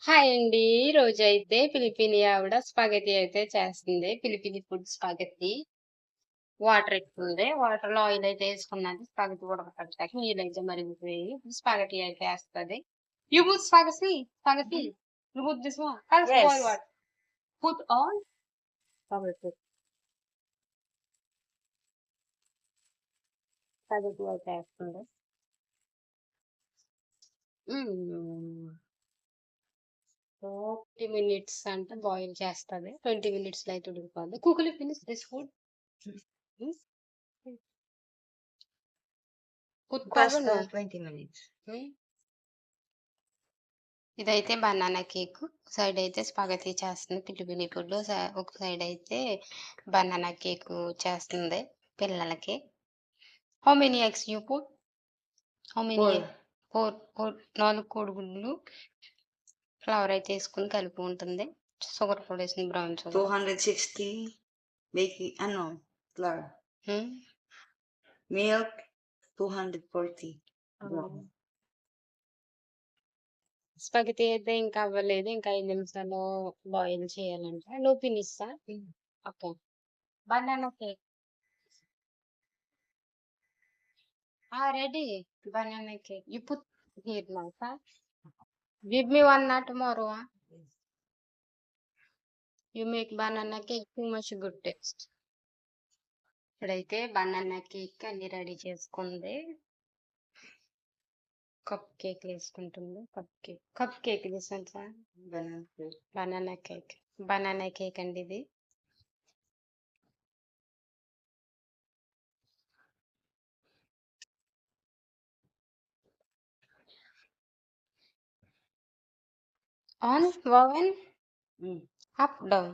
Hi అండి. ఈరోజైతే ఫిలిపిని ఆవిడ స్పాగెటీ అయితే చేస్తుంది. ఫిలిపిని ఫుడ్ స్పాగెటీ. వాటర్ ఎట్టుకుంది. వాటర్‌లో ఆయిల్ అయితే ఏసుకున్నది. స్పాగెటీ ఉడకపెట్టాక నీళ్ళైతే మరిగిపోయాయి. ఇప్పుడు స్పాగెటీ అయితే ఏస్తది. You put spaghetti. You put this one. I'll spoil Yes. what? Put on spaghetti. Spaghetti అయితే ఏస్తుంది. హ్మ్. 30 మినిట్స్ అంటే బాయిల్ చేస్తది. 20 మినిట్స్‌లో అయితే ఉడికిపోద్ది. Cook will finish this food. Hmm. Cook Pasta, no. 20 minutes. Hmm. ఇదైతే బనానా కేకు. ఒక సైడ్ అయితే స్పాగెటీ చేస్తుంది. పిల్లి ఫుడ్‌లో ఒక సైడ్ అయితే బనానా కేకు చేస్తుంది పిల్లలకి. How many eggs you put? How many 4. Egg? 4 కోడిగుడ్లు ఫ్లవర్ అయితే ఏసుకొని కలిపి ఉంటుంది. షుగర్ కూడా ఏసింది brown sugar. 260 baking, flour. Hmm. Milk, 240 gram. Spaghetti అయితే ఇంకా అవ్వలేదు. ఇంకా 5 నిమిషాల్లో బాయిల్ చేయాలంట. నువ్వు ఫినిషా? Okay. Banana cake. Ready. Banana cake. You put here now, huh? Give me one na tomorrow, huh? You make banana cake too much good taste. ఇప్పుడైతే banana cake అన్ని రెడీ చేసుకుంది. కప్ కేక్ వేసుకుంటుంది. Cupcake తెలుసా? Banana cake. Banana cake. Banana cake అండి ఇది. On oven Mm. Up down.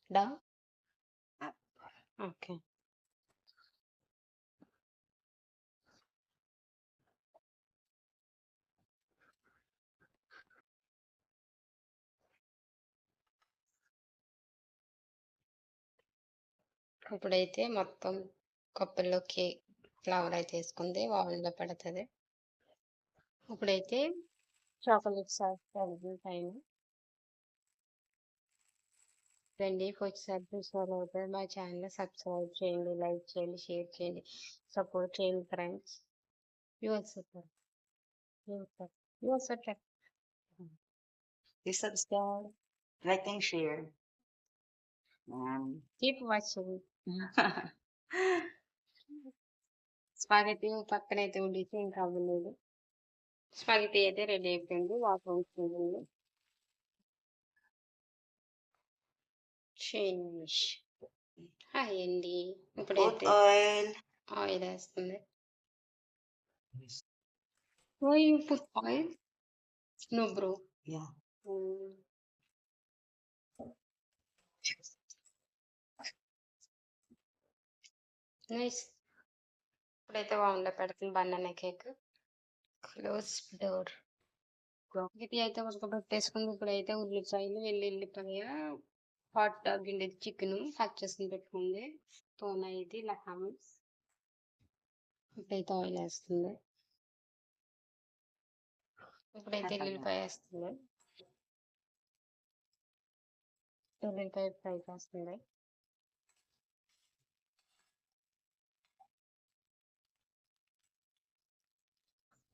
Down. Up. Okay. ఇప్పుడైతే మొత్తం కప్పుల్లో cake flower అయితే వేసుకుంది. ఓవెన్‌లో పెడతది. ఇప్పుడైతే చాక్లెట్ సాస్ టైం. రండి ఒకసారి చూసినట్లయితే మా ఛానల్ సబ్స్క్రైబ్ చేయండి, లైక్ చేయండి, షేర్ చేయండి, సపోర్ట్ చేయండి friends. Your support. Your support. Please subscribe, like and share. Keep watching. Spaghetti పక్కనైతే ఉడికి ఇంకా అవ్వలేదు. స్పాగెటీ అయితే రెడీ అయిపోయింది. వాటర్ ఉంటుంది. చేంజ్. హాయ్ అండి. Put ఇప్పుడైతే oil. ఆయిల్ వేస్తుంది. Why you put oil? No bro. Yeah. Nice. ఇప్పుడైతే ఓవెన్‌లో పెడుతుంది బనానా కేక్. Close door. ఇది అయితే ఉడకబెట్టేసుకుంది. ఇప్పుడైతే ఉల్లిపాయలు, వెల్లుల్లిపాయ, హాట్ డాగ్ ఉండేది చికెను కట్ చేసుకొని పెట్టుకుంది. తోన ఇది లహం. ఇప్పుడైతే ఆయిల్ వేస్తుంది. ఇప్పుడైతే ఎల్లుల్లిపాయ వేస్తుంది. ఎల్లుల్లిపాయ ఫ్రై చేస్తుంది.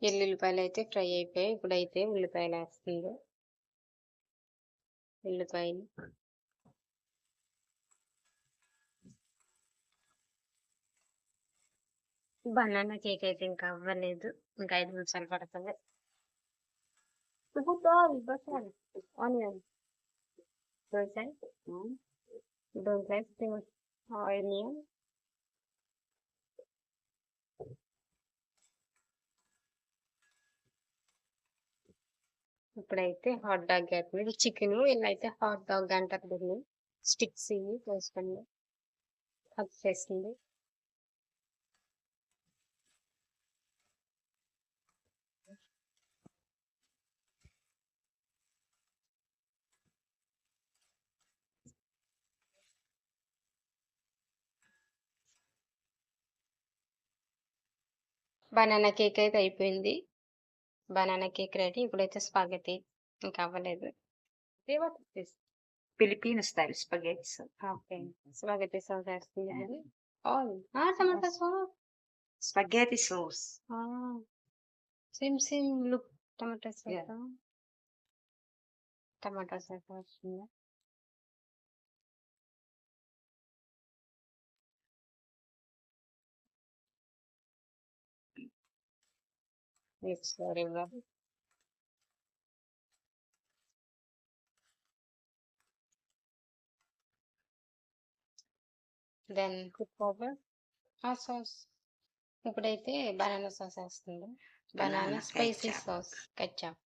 ఎల్లుల్లిపాయలు అయితే ఫ్రై అయిపోయాయి. ఇప్పుడైతే ఉల్లిపాయలు వేస్తుంది. ఉల్లిపాయలు బనానా కేక్ అయితే ఇంకా అవ్వలేదు. ఇంకా 5 నిమిషాలు పడుతుంది. Onion don't like too much onion. ఇప్పుడైతే హాట్ డాగ్ వేస్తుంది. చికెన్ వీళ్ళైతే హాట్ డాగ్ అంటారు దీన్ని. స్టిక్స్ ఇవి వేసుకోండి. కట్ చేసింది. బనానా కేక్ అయితే అయిపోయింది. Banana cake ready. ఇప్పుడైతే స్పాగెటీ ఇంకా అవ్వలేదు. ఇది what is this? Filipino style spaghetti sauce. Okay. Spaghetti sauce వేస్తుంది అది. All tomato sauce. Spaghetti sauce. Same look tomato Yeah. Sauce. Tomato sauce వస్తుంది. మిక్స్ ఇవ్వాలి. దెన్ కుక్ ఓవర్ ఆ సాస్. ఇప్పుడైతే బనానా సాస్ వేస్తుంది. Banana Banana spicy ketchup. Sauce ketchup.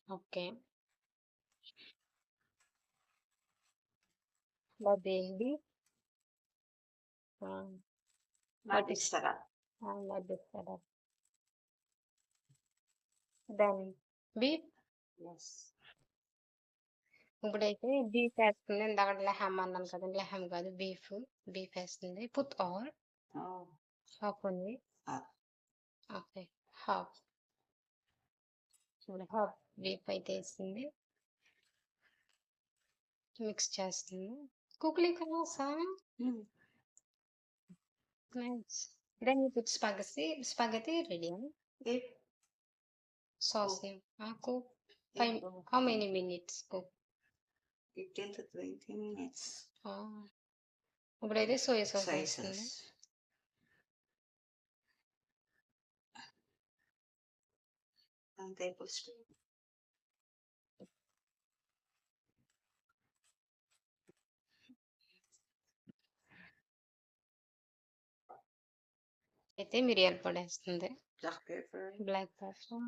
Okay. అదేంటి Matisarap. మధ్యస్థ then beef. Yes. ఇప్పుడైతే బీఫ్ వేస్తుంది. ఇందాక లెహమ్ అన్నాను కదండి, లెహమ్ కాదు బీఫ్. బీఫ్ వేస్తుంది. Put or Oh. హాఫ్ ఉంది. Half. Okay, half. ఇప్పుడు హాఫ్ బీఫ్ అయితే వేస్తుంది. మిక్స్ చేస్తుంది. కుక్లీ కలాసా. Mm. Nice. Then you put spaghetti ready. If sauce cook it 5 how many minutes cook? 15 to 20 minutes. ఇప్పుడైతే సోయా సాస్ Soy వేస్తుంది. sauce. One tablespoon. అయితే మిరియాల పొడి వేస్తుంది. Black pepper. Black pepper.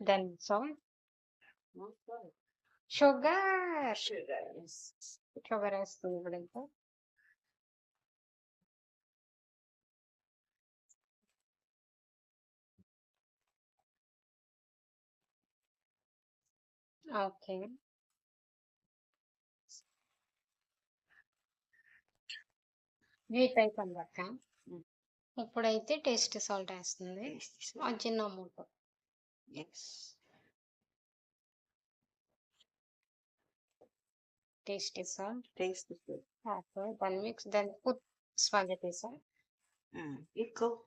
Then salt. Not salt. Sugar. Sugar. Yes. Sugar వేస్తుంది ఇప్పుడైతే. Okay. Wheat అయిపోయిందక్క. Mm. ఇప్పుడైతే టేస్ట్ సాల్ట్ వేస్తుంది. Tasty salt. Ajinomoto. Yes. Tasty salt. Tasty salt. Then mix. Then put spaghetti sauce. It cook.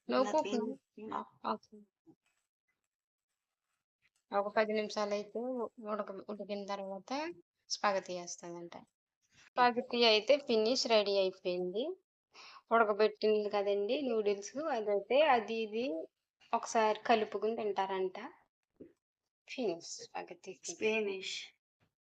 No Not cook. in. Yeah. Okay. ఒక 10 నిమిషాలు అయితే ఉడికిన తర్వాత స్పాగెటీ వేస్తుందంట. స్పాగెటీ అయితే ఫినిష్ రెడీ అయిపోయింది. ఉడకబెట్టింది కదండి నూడిల్స్. అదైతే అది ఇది ఒకసారి కలుపుకుని తింటారంట. Finish spaghetti. Spanish.